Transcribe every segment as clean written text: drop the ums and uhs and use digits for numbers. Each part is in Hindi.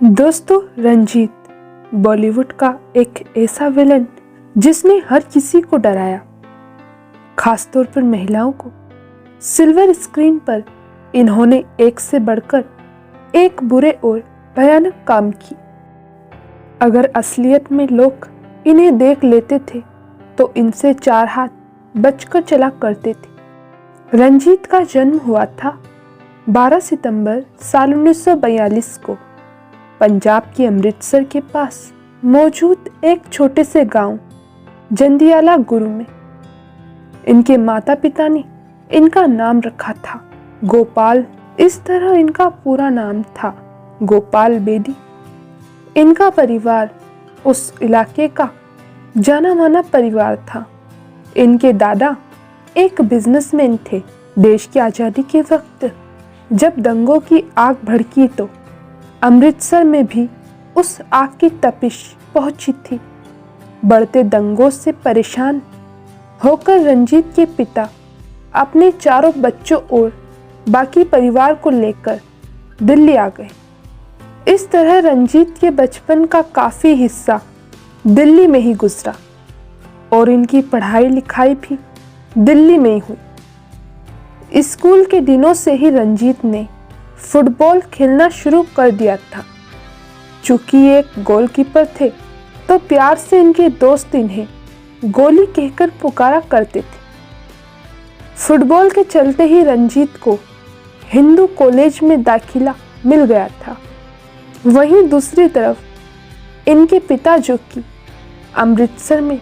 दोस्तों, रंजीत बॉलीवुड का एक ऐसा विलन जिसने हर किसी को डराया, खासतौर पर महिलाओं को। सिल्वर स्क्रीन पर इन्होंने एक से बढ़कर एक बुरे और भयानक काम किए। अगर असलियत में लोग इन्हें देख लेते थे तो इनसे चार हाथ बचकर चला करते थे। रंजीत का जन्म हुआ था 12 सितंबर साल 1942 को पंजाब के अमृतसर के पास मौजूद एक छोटे से गांव जंदियाला गुरु में। इनके माता पिता ने इनका नाम रखा था गोपाल। इस तरह इनका पूरा नाम था गोपाल बेदी। इनका परिवार उस इलाके का जाना माना परिवार था। इनके दादा एक बिजनेसमैन थे। देश की आज़ादी के वक्त जब दंगों की आग भड़की तो अमृतसर में भी उस आग की तपिश पहुंची थी। बढ़ते दंगों से परेशान होकर रंजीत के पिता अपने चारों बच्चों और बाकी परिवार को लेकर दिल्ली आ गए। इस तरह रंजीत के बचपन का काफ़ी हिस्सा दिल्ली में ही गुजरा और इनकी पढ़ाई लिखाई भी दिल्ली में ही हुई। स्कूल के दिनों से ही रंजीत ने फुटबॉल खेलना शुरू कर दिया था। चूंकि ये एक गोलकीपर थे तो प्यार से इनके दोस्त इन्हें गोली कहकर पुकारा करते थे। फुटबॉल के चलते ही रंजीत को हिंदू कॉलेज में दाखिला मिल गया था। वहीं दूसरी तरफ इनके पिता, जो कि अमृतसर में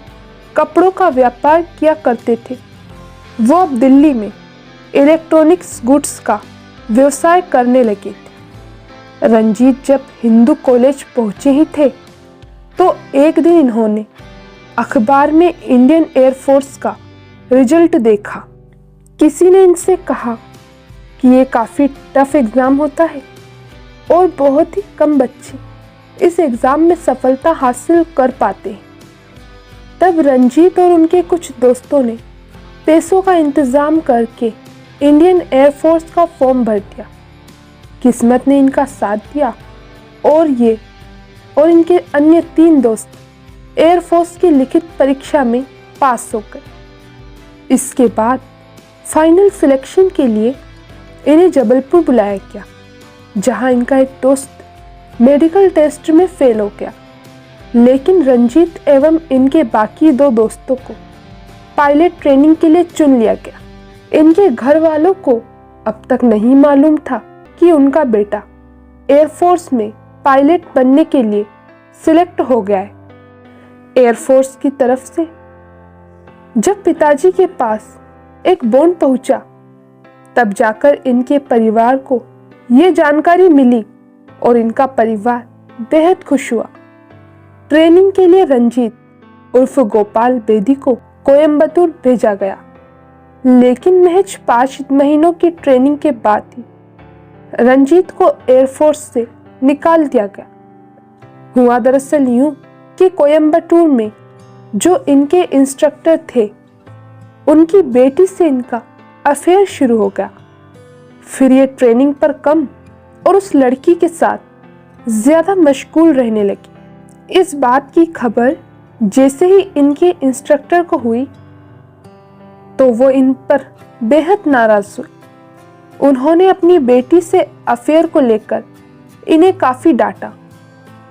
कपड़ों का व्यापार किया करते थे, वो अब दिल्ली में इलेक्ट्रॉनिक्स गुड्स का व्यवसाय करने लगे थे। रंजीत जब हिंदू कॉलेज पहुंचे ही थे तो एक दिन इन्होंने अखबार में इंडियन एयरफोर्स का रिजल्ट देखा। किसी ने इनसे कहा कि ये काफ़ी टफ एग्ज़ाम होता है और बहुत ही कम बच्चे इस एग्ज़ाम में सफलता हासिल कर पाते हैं। तब रंजीत और उनके कुछ दोस्तों ने पैसों का इंतज़ाम करके इंडियन एयरफोर्स का फॉर्म भर दिया। किस्मत ने इनका साथ दिया और ये और इनके अन्य 3 दोस्त एयरफोर्स की लिखित परीक्षा में पास हो गए। इसके बाद फाइनल सिलेक्शन के लिए इन्हें जबलपुर बुलाया गया, जहां इनका एक दोस्त मेडिकल टेस्ट में फेल हो गया। लेकिन रंजीत एवं इनके बाकी 2 दोस्तों को पायलट ट्रेनिंग के लिए चुन लिया गया। इनके घर वालों को अब तक नहीं मालूम था कि उनका बेटा एयरफोर्स में पायलट बनने के लिए सिलेक्ट हो गया है। एयरफोर्स की तरफ से जब पिताजी के पास एक बॉन्ड पहुंचा, तब जाकर इनके परिवार को ये जानकारी मिली और इनका परिवार बेहद खुश हुआ। ट्रेनिंग के लिए रंजीत उर्फ गोपाल बेदी को कोयम्बटूर भेजा गया, लेकिन महज 5 महीनों की ट्रेनिंग के बाद ही रंजीत को एयरफोर्स से निकाल दिया गया। हुआ दरअसल यूं कि कोयम्बटूर में जो इनके इंस्ट्रक्टर थे, उनकी बेटी से इनका अफेयर शुरू हो गया। फिर ये ट्रेनिंग पर कम और उस लड़की के साथ ज़्यादा मशगूल रहने लगी। इस बात की खबर जैसे ही इनके इंस्ट्रक्टर को हुई तो वो इन पर बेहद नाराज हुए। उन्होंने अपनी बेटी से अफेयर को लेकर इन्हें काफ़ी डांटा।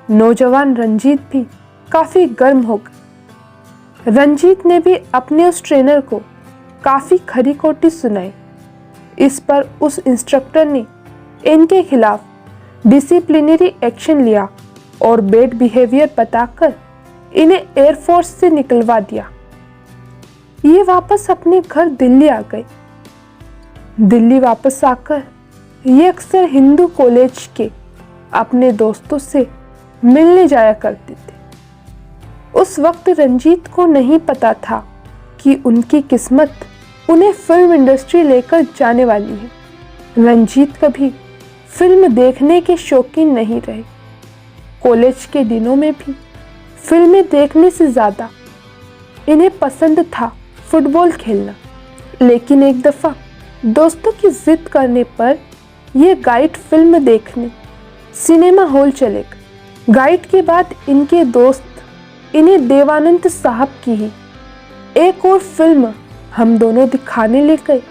नौजवान रंजीत भी काफ़ी गर्म हो गए। रंजीत ने भी अपने उस ट्रेनर को काफ़ी खरी खोटी सुनाई। इस पर उस इंस्ट्रक्टर ने इनके खिलाफ डिसिप्लिनरी एक्शन लिया और बैड बिहेवियर बताकर इन्हें एयरफोर्स से निकलवा दिया। ये वापस अपने घर दिल्ली आ गए। दिल्ली वापस आकर ये अक्सर हिंदू कॉलेज के अपने दोस्तों से मिलने जाया करते थे। उस वक्त रंजीत को नहीं पता था कि उनकी किस्मत उन्हें फिल्म इंडस्ट्री लेकर जाने वाली है। रंजीत कभी फिल्म देखने के शौकीन नहीं रहे। कॉलेज के दिनों में भी फिल्में देखने से ज़्यादा इन्हें पसंद था फुटबॉल खेलना। लेकिन एक दफ़ा दोस्तों की जिद करने पर ये गाइड फिल्म देखने सिनेमा हॉल चले गए। गाइड के बाद इनके दोस्त इन्हें देवानंद साहब की ही एक और फिल्म हम दोनों दिखाने ले गए।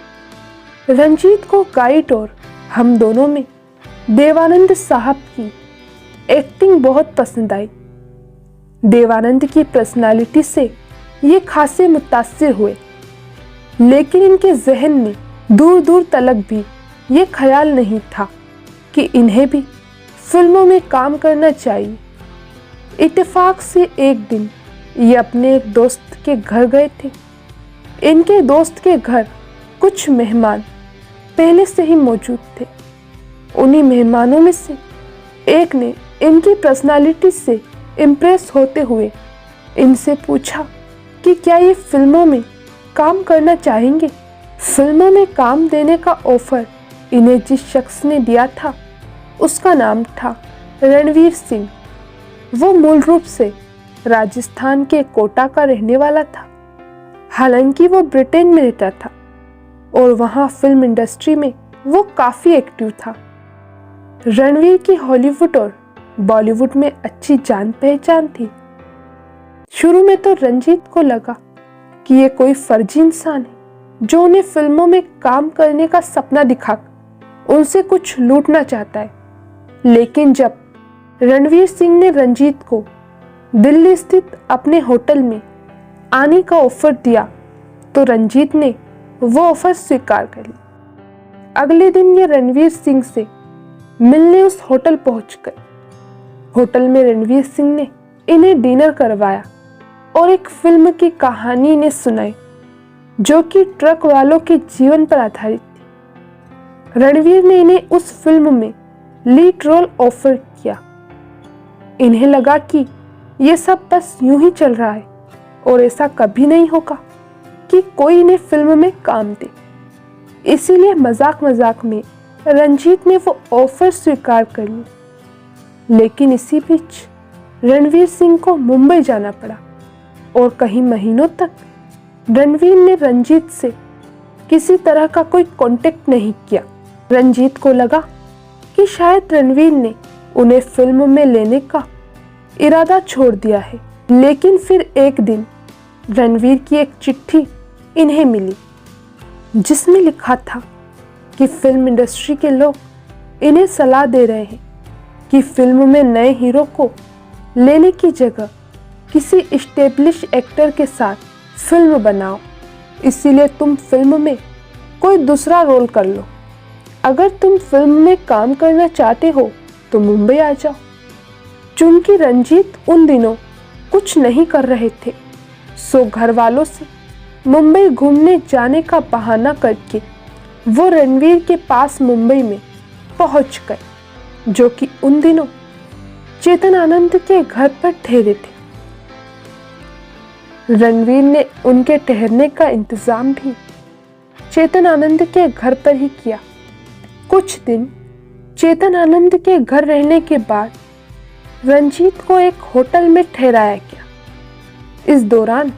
रंजीत को गाइड और हम दोनों में देवानंद साहब की एक्टिंग बहुत पसंद आई। देवानंद की पर्सनालिटी से ये खासे मुतासिर हुए, लेकिन इनके जहन में दूर दूर तलक भी ये ख्याल नहीं था कि इन्हें भी फिल्मों में काम करना चाहिए। इत्तेफाक से एक दिन ये अपने एक दोस्त के घर गए थे। इनके दोस्त के घर कुछ मेहमान पहले से ही मौजूद थे। उन्हीं मेहमानों में से एक ने इनकी पर्सनालिटी से इम्प्रेस होते हुए इनसे पूछा कि क्या ये फिल्मों में काम करना चाहेंगे। फिल्मों में काम देने का ऑफर इन्हें जिस शख्स ने दिया था उसका नाम था रणवीर सिंह। वो मूल रूप से राजस्थान के कोटा का रहने वाला था। हालांकि वो ब्रिटेन में रहता था और वहाँ फिल्म इंडस्ट्री में वो काफ़ी एक्टिव था। रणवीर की हॉलीवुड और बॉलीवुड में अच्छी जान पहचान थी। शुरू में तो रंजीत को लगा कि ये कोई फर्जी इंसान है जो उन्हें फिल्मों में काम करने का सपना दिखाकर उनसे कुछ लूटना चाहता है। लेकिन जब रणवीर सिंह ने रंजीत को दिल्ली स्थित अपने होटल में आने का ऑफर दिया तो रंजीत ने वो ऑफर स्वीकार कर लिया। अगले दिन ये रणवीर सिंह से मिलने उस होटल पहुंच गए। होटल में रणवीर सिंह ने इन्हें डिनर करवाया और एक फिल्म की कहानी इन्हें सुनाई जो कि ट्रक वालों के जीवन पर आधारित थी। रणवीर ने इन्हें उस फिल्म में लीड रोल ऑफर किया। इन्हें लगा कि ये सब बस यूं ही चल रहा है और ऐसा कभी नहीं होगा कि कोई इन्हें फिल्म में काम दे। इसीलिए मजाक मजाक में रंजीत ने वो ऑफर स्वीकार कर ली। लेकिन इसी बीच रणवीर सिंह को मुंबई जाना पड़ा और कई महीनों तक रणवीर ने रंजीत से किसी तरह का कोई कांटेक्ट नहीं किया। रंजीत को लगा कि शायद रणवीर ने उन्हें फिल्म में लेने का इरादा छोड़ दिया है। लेकिन फिर एक दिन रणवीर की एक चिट्ठी इन्हें मिली जिसमें लिखा था कि फिल्म इंडस्ट्री के लोग इन्हें सलाह दे रहे हैं कि फिल्म में नए हीरो को लेने की जगह किसी एस्टेब्लिश एक्टर के साथ फिल्म बनाओ। इसीलिए तुम फिल्म में कोई दूसरा रोल कर लो। अगर तुम फिल्म में काम करना चाहते हो तो मुंबई आ जाओ। चूंकि रंजीत उन दिनों कुछ नहीं कर रहे थे, सो घर वालों से मुंबई घूमने जाने का बहाना करके वो रणवीर के पास मुंबई में पहुंच गए, जो कि उन दिनों चेतन आनंद के घर पर ठहरे थे। रणवीर ने उनके ठहरने का इंतजाम भी चेतन आनंद के घर पर ही किया। कुछ दिन चेतन आनंद के घर रहने के बाद रंजीत को एक होटल में ठहराया गया। इस दौरान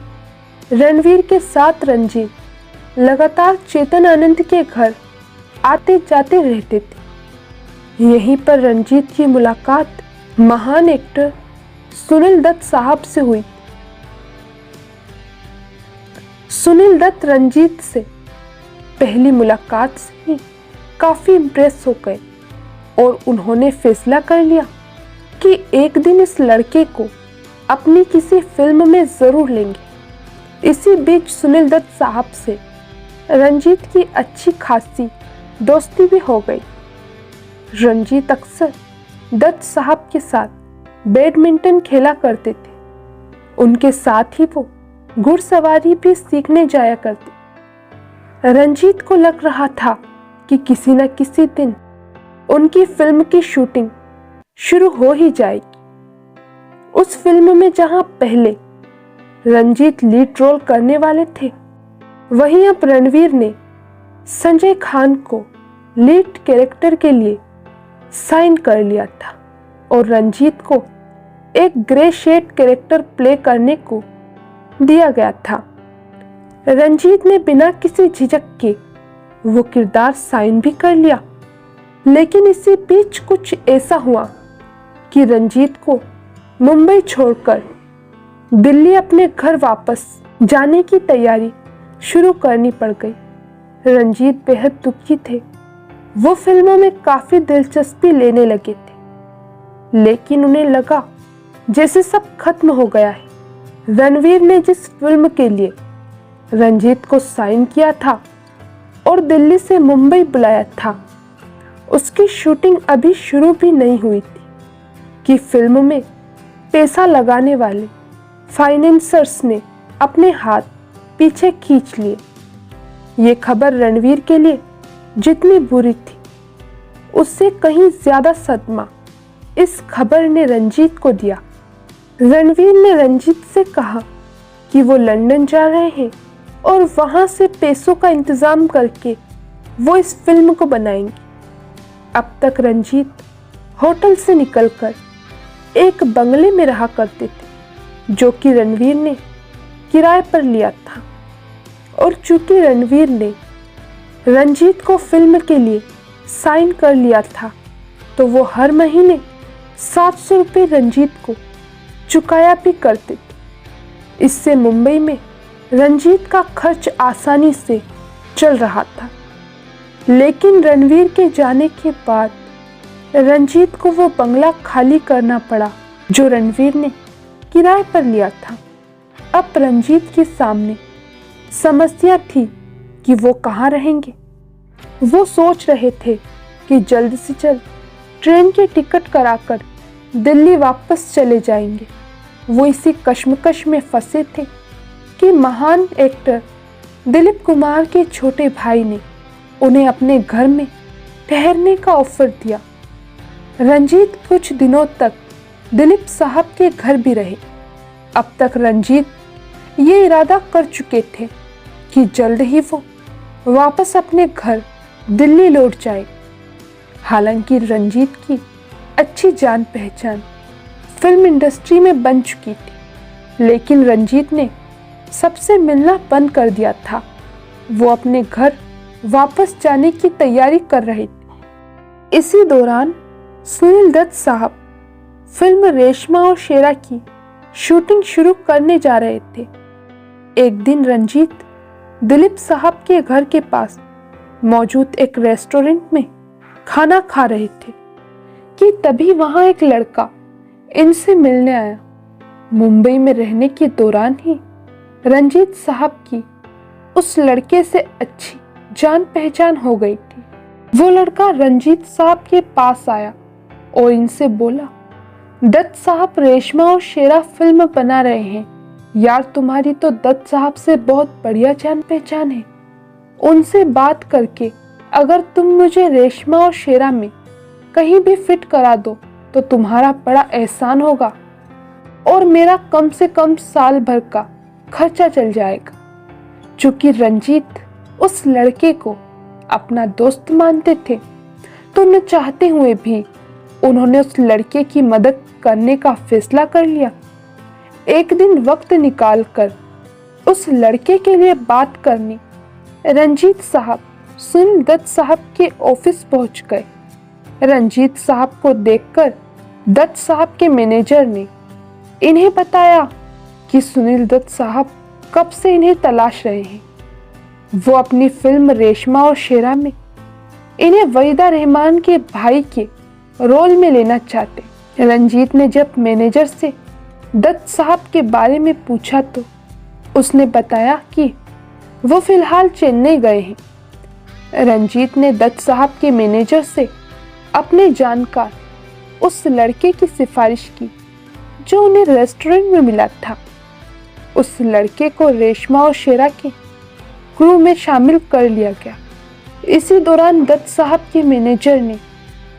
रणवीर के साथ रंजीत लगातार चेतन आनंद के घर आते जाते रहते थे। यहीं पर रंजीत की मुलाकात महान एक्टर सुनील दत्त साहब से हुई। सुनील दत्त रंजीत से पहली मुलाकात से ही काफी इम्प्रेस हो गए और उन्होंने फैसला कर लिया कि एक दिन इस लड़के को अपनी किसी फिल्म में जरूर लेंगे। इसी बीच सुनील दत्त साहब से रंजीत की अच्छी खासी दोस्ती भी हो गई। रंजीत अक्सर दत्त साहब के साथ बैडमिंटन खेला करते थे। उनके साथ ही वो घुड़सवारी भी सीखने जाया करते। रंजीत को लग रहा था कि किसी न किसी दिन उनकी फिल्म की शूटिंग शुरू हो ही जाएगी। उस फिल्म में जहां पहले रंजीत लीड रोल करने वाले थे, वहीं अब रणवीर ने संजय खान को लीड कैरेक्टर के लिए साइन कर लिया था और रंजीत को एक ग्रे शेड कैरेक्टर प्ले करने को दिया गया था। रंजीत ने बिना किसी झिझक के वो किरदार साइन भी कर लिया। लेकिन इसी बीच कुछ ऐसा हुआ कि रंजीत को मुंबई छोड़कर दिल्ली अपने घर वापस जाने की तैयारी शुरू करनी पड़ गई। रंजीत बेहद दुखी थे। वो फिल्मों में काफी दिलचस्पी लेने लगे थे, लेकिन उन्हें लगा जैसे सब खत्म हो गया है। रणवीर ने जिस फिल्म के लिए रंजीत को साइन किया था और दिल्ली से मुंबई बुलाया था, उसकी शूटिंग अभी शुरू भी नहीं हुई थी कि फिल्म में पैसा लगाने वाले फाइनेंसर्स ने अपने हाथ पीछे खींच लिए। ये खबर रणवीर के लिए जितनी बुरी थी, उससे कहीं ज्यादा सदमा इस खबर ने रंजीत को दिया। रणवीर ने रंजीत से कहा कि वो लंदन जा रहे हैं और वहां से पैसों का इंतजाम करके वो इस फिल्म को बनाएंगे। अब तक रंजीत होटल से निकलकर एक बंगले में रहा करते थे, जो कि रणवीर ने किराए पर लिया था। और चूंकि रणवीर ने रंजीत को फिल्म के लिए साइन कर लिया था, तो वो हर महीने 700 रुपये रंजीत को चुकाया भी करते थे। इससे मुंबई में रंजीत का खर्च आसानी से चल रहा था। लेकिन रणवीर के जाने के बाद रंजीत को वो बंगला खाली करना पड़ा जो रणवीर ने किराए पर लिया था। अब रंजीत के सामने समस्या थी कि वो कहाँ रहेंगे। वो सोच रहे थे कि जल्द से जल्द ट्रेन की टिकट कराकर दिल्ली वापस चले जाएंगे। वो इसी कश्मकश में फंसे थे कि महान एक्टर दिलीप कुमार के छोटे भाई ने उन्हें अपने घर में ठहरने का ऑफर दिया। रंजीत कुछ दिनों तक दिलीप साहब के घर भी रहे। अब तक रंजीत ये इरादा कर चुके थे कि जल्द ही वो वापस अपने घर दिल्ली लौट जाए। हालांकि रंजीत की अच्छी जान पहचान फिल्म इंडस्ट्री में बन चुकी थी, लेकिन रंजीत ने सबसे मिलना बंद कर दिया था। वो अपने घर वापस जाने की तैयारी कर रहे थे। इसी दौरान सुनील दत्त साहब फिल्म रेशमा और शेरा की शूटिंग शुरू करने जा रहे थे। एक दिन रंजीत दिलीप साहब के घर के पास मौजूद एक रेस्टोरेंट में खाना खा रहे थे कि तभी वहां एक लड़का इनसे मिलने आया। मुंबई में रहने के दौरान ही रंजीत साहब की उस लड़के से अच्छी जान पहचान हो गई थी। वो लड़का रंजीत साहब के पास आया और इनसे बोला, दत्त साहब रेशमा और शेरा फिल्म बना रहे हैं। यार तुम्हारी तो दत्त साहब से बहुत बढ़िया जान पहचान है। उनसे बात करके अगर तुम मुझे रेशमा और शेरा में कहीं भी फिट करा दो तो तुम्हारा बड़ा एहसान होगा और मेरा कम से कम साल भर का खर्चा चल जाएगा। चूंकि रंजीत उस लड़के को अपना दोस्त मानते थे, तो न चाहते हुए भी उन्होंने उस लड़के की मदद करने का फैसला कर लिया। एक दिन वक्त निकालकर उस लड़के के लिए बात करने रंजीत साहब सुनील दत्त साहब के ऑफिस पहुंच गए। रंजीत साहब को देखकर दत्त साहब के मैनेजर ने इन्हें बताया कि सुनील दत्त साहब कब से इन्हें तलाश रहे हैं। वो अपनी फिल्म रेशमा और शेरा में इन्हें वहीदा रहमान के भाई के रोल में लेना चाहते। रंजीत ने जब मैनेजर से दत्त साहब के बारे में पूछा तो उसने बताया कि वो फिलहाल चेन्नई गए हैं। रंजीत ने दत्त साहब के मैनेजर से अपने जानकार उस लड़के की सिफारिश की जो उन्हें रेस्टोरेंट में मिला था। उस लड़के को रेशमा और शेरा के क्रू में शामिल कर लिया गया। इसी दौरान दत्त साहब के मैनेजर ने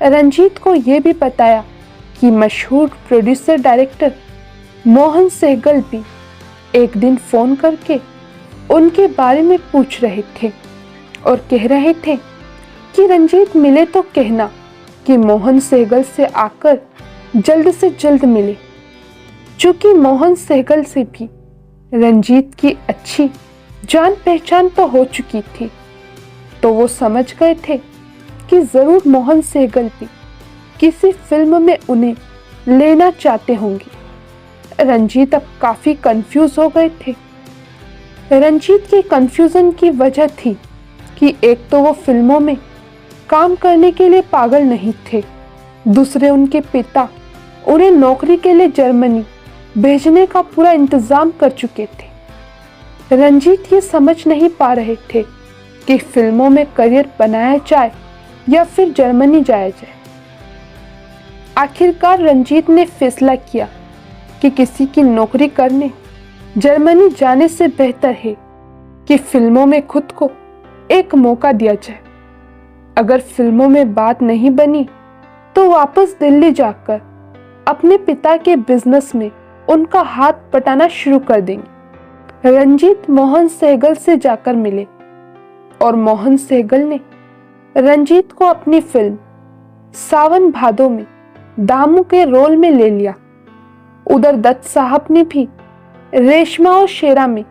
रंजीत को यह भी बताया कि मशहूर प्रोड्यूसर डायरेक्टर मोहन सहगल भी एक दिन फोन करके उनके बारे में पूछ रहे थे और कह रहे थे कि रंजीत मिले तो कहना कि मोहन सहगल से आकर जल्द से जल्द मिले। चूंकि मोहन सहगल से भी रंजीत की अच्छी जान पहचान तो हो चुकी थी, तो वो समझ गए थे कि जरूर मोहन सहगल भी किसी फिल्म में उन्हें लेना चाहते होंगे। रंजीत अब काफी कंफ्यूज हो गए थे। रंजीत के कंफ्यूजन की वजह थी कि एक तो वो फिल्मों में काम करने के लिए पागल नहीं थे, दूसरे उनके पिता उन्हें नौकरी के लिए जर्मनी भेजने का पूरा इंतजाम कर चुके थे। रंजीत ये समझ नहीं पा रहे थे कि फिल्मों में करियर बनाया जाए या फिर जर्मनी जाया जाए। आखिरकार रंजीत ने फैसला किया कि किसी की नौकरी करने जर्मनी जाने से बेहतर है कि फिल्मों में खुद को एक मौका दिया जाए। अगर फिल्मों में बात नहीं बनी तो वापस दिल्ली जाकर अपने पिता के बिजनेस में उनका हाथ बटाना शुरू कर देंगे। रंजीत मोहन सहगल से जाकर मिले और मोहन सहगल ने रंजीत को अपनी फिल्म सावन भादो में दामू के रोल में ले लिया। उधर दत्त साहब ने भी रेशमा और शेरा में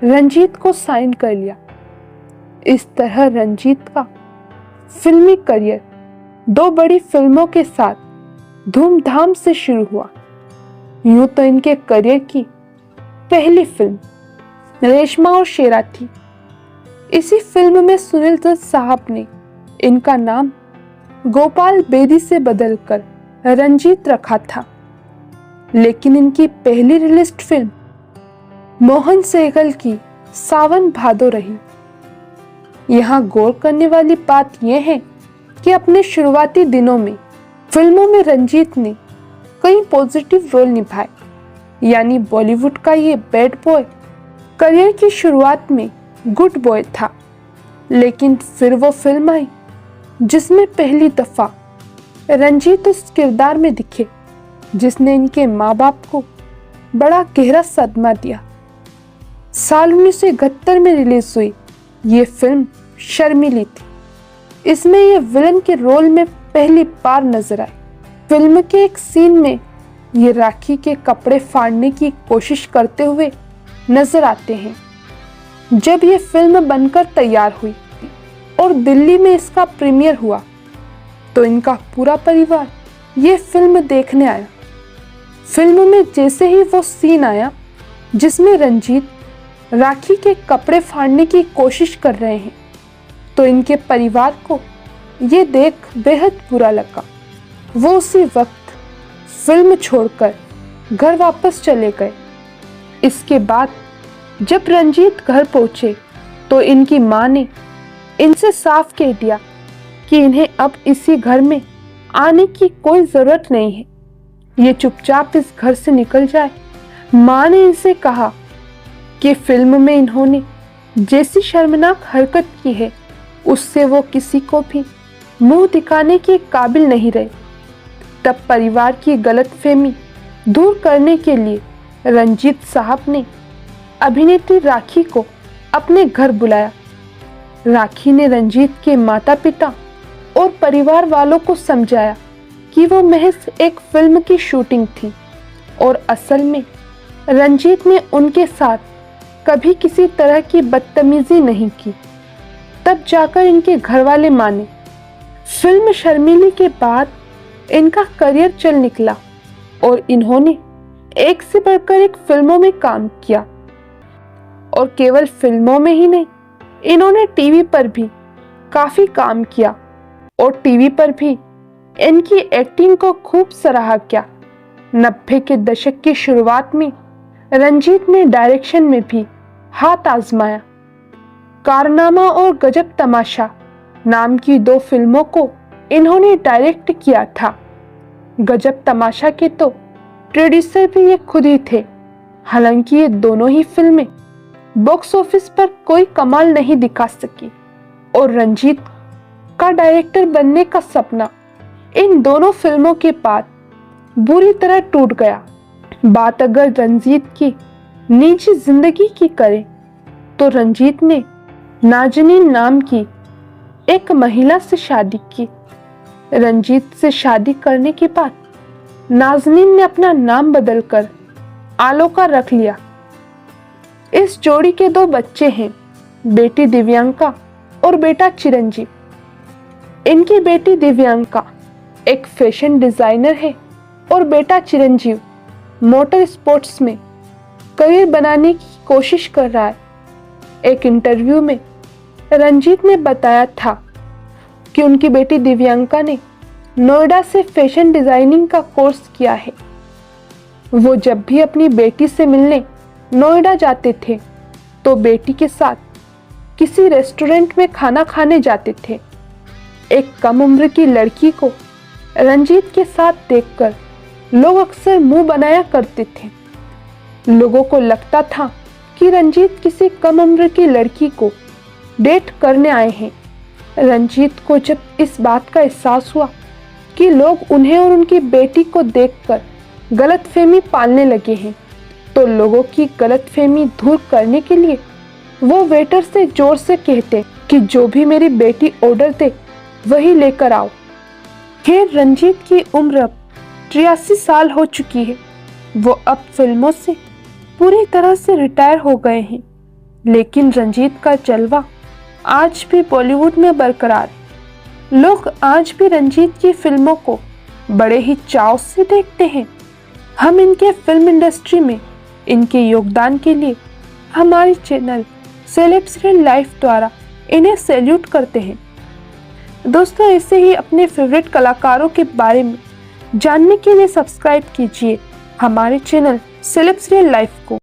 रंजीत को साइन कर लिया। इस तरह रंजीत का फिल्मी करियर 2 बड़ी फिल्मों के साथ धूमधाम से शुरू हुआ। यूं तो इनके करियर की पहली फिल्म रेशमा और शेरा थी। इसी फिल्म में सुनील दत्त साहब ने इनका नाम गोपाल बेदी से बदलकर रंजीत रखा था, लेकिन इनकी पहली रिलीज्ड फिल्म मोहन सहगल की सावन भादो रही। यहाँ गौर करने वाली बात यह है कि अपने शुरुआती दिनों में फिल्मों में रंजीत ने कई पॉजिटिव रोल निभाए, यानी बॉलीवुड का ये बैड बॉय करियर की शुरुआत में गुड बॉय था। लेकिन फिर वो फिल्म आई जिसमें पहली दफा रंजीत उस किरदार में दिखे जिसने इनके माँ बाप को बड़ा गहरा सदमा दिया। साल 1971 में रिलीज हुई ये फिल्म शर्मिली थी। इसमें ये विलन के रोल में पहली बार नजर आई। फिल्म के एक सीन में ये राखी के कपड़े फाड़ने की कोशिश करते हुए नजर आते हैं। जब ये फिल्म बनकर तैयार हुई और दिल्ली में इसका प्रीमियर हुआ तो इनका पूरा परिवार ये फिल्म देखने आया। फिल्म में जैसे ही वो सीन आया जिसमें रंजीत राखी के कपड़े फाड़ने की कोशिश कर रहे हैं तो इनके परिवार को ये देख बेहद बुरा लगा। वो उसी वक्त फिल्म छोड़कर घर वापस चले गए। इसके बाद जब रंजीत घर पहुंचे तो इनकी मां ने इनसे साफ कह दिया कि इन्हें अब इसी घर में आने की कोई जरूरत नहीं है, ये चुपचाप इस घर से निकल जाए। मां ने इनसे कहा कि फिल्म में इन्होंने जैसी शर्मनाक हरकत की है उससे वो किसी को भी मुंह दिखाने के काबिल नहीं रहे। तब परिवार की गलतफहमी दूर करने के लिए रंजीत साहब ने अभिनेत्री राखी को अपने घर बुलाया। राखी ने रंजीत के माता पिता और परिवार वालों को समझाया कि वो महज एक फिल्म की शूटिंग थी और असल में रंजीत ने उनके साथ कभी किसी तरह की बदतमीजी नहीं की। तब जाकर इनके घर वाले माने। फिल्म शर्मिली के बाद इनका करियर चल निकला और इन्होंने एक से बढ़कर एक फिल्मों में काम किया। और केवल फिल्मों में ही नहीं, इन्होंने टीवी पर भी काफी काम किया और टीवी पर भी इनकी एक्टिंग को खूब सराहा गया। 90 के दशक की शुरुआत में रंजीत ने डायरेक्शन में भी हाथ आजमाया। कारनामा और गजब तमाशा नाम की 2 फिल्मों को इन्होंने डायरेक्ट किया था। गजब तमाशा के तो प्रोड्यूसर भी ये खुद ही थे। हालांकि ये दोनों ही फिल्में बॉक्स ऑफिस पर कोई कमाल नहीं दिखा सकी और रंजीत का डायरेक्टर बनने का सपना इन दोनों फिल्मों के बाद बुरी तरह टूट गया। बात अगर रंजीत की निजी जिंदगी की करें तो रंजीत ने नाजनीन नाम की एक महिला से शादी की। रंजीत से शादी करने के बाद नाजनीन ने अपना नाम बदलकर आलोका रख लिया। इस जोड़ी के 2 बच्चे हैं, बेटी दिव्यांका और बेटा चिरंजीव। इनकी बेटी दिव्यांका एक फैशन डिजाइनर है और बेटा चिरंजीव मोटर स्पोर्ट्स में करियर बनाने की कोशिश कर रहा है। एक इंटरव्यू में रंजीत ने बताया था कि उनकी बेटी दिव्यांका ने नोएडा से फैशन डिजाइनिंग का कोर्स किया है। वो जब भी अपनी बेटी से मिलने नोएडा जाते थे तो बेटी के साथ किसी रेस्टोरेंट में खाना खाने जाते थे। एक कम उम्र की लड़की को रंजीत के साथ देखकर लोग अक्सर मुंह बनाया करते थे। लोगों को लगता था कि रंजीत किसी कम उम्र की लड़की को डेट करने आए हैं। रंजीत को जब इस बात का एहसास हुआ कि लोग उन्हें और उनकी बेटी को देखकर गलतफहमी पालने लगे हैं, तो लोगों की गलतफहमी दूर करने के लिए वो वेटर से जोर से कहते कि जो भी मेरी बेटी ऑर्डर दे वही लेकर आओ। खैर, रंजीत की उम्र अब 83 साल हो चुकी है। वो अब फिल्मों से पूरी तरह से रिटायर हो गए हैं, लेकिन रंजीत का जलवा आज भी बॉलीवुड में बरकरार है। लोग आज भी रंजीत की फिल्मों को बड़े ही चाव से देखते हैं। हम इनके फिल्म इंडस्ट्री में इनके योगदान के लिए हमारे चैनल सेलेब्स रियल लाइफ द्वारा इन्हें सैल्यूट करते हैं। दोस्तों, ऐसे ही अपने फेवरेट कलाकारों के बारे में जानने के लिए सब्सक्राइब कीजिए हमारे चैनल सेलेब्स रियल लाइफ को।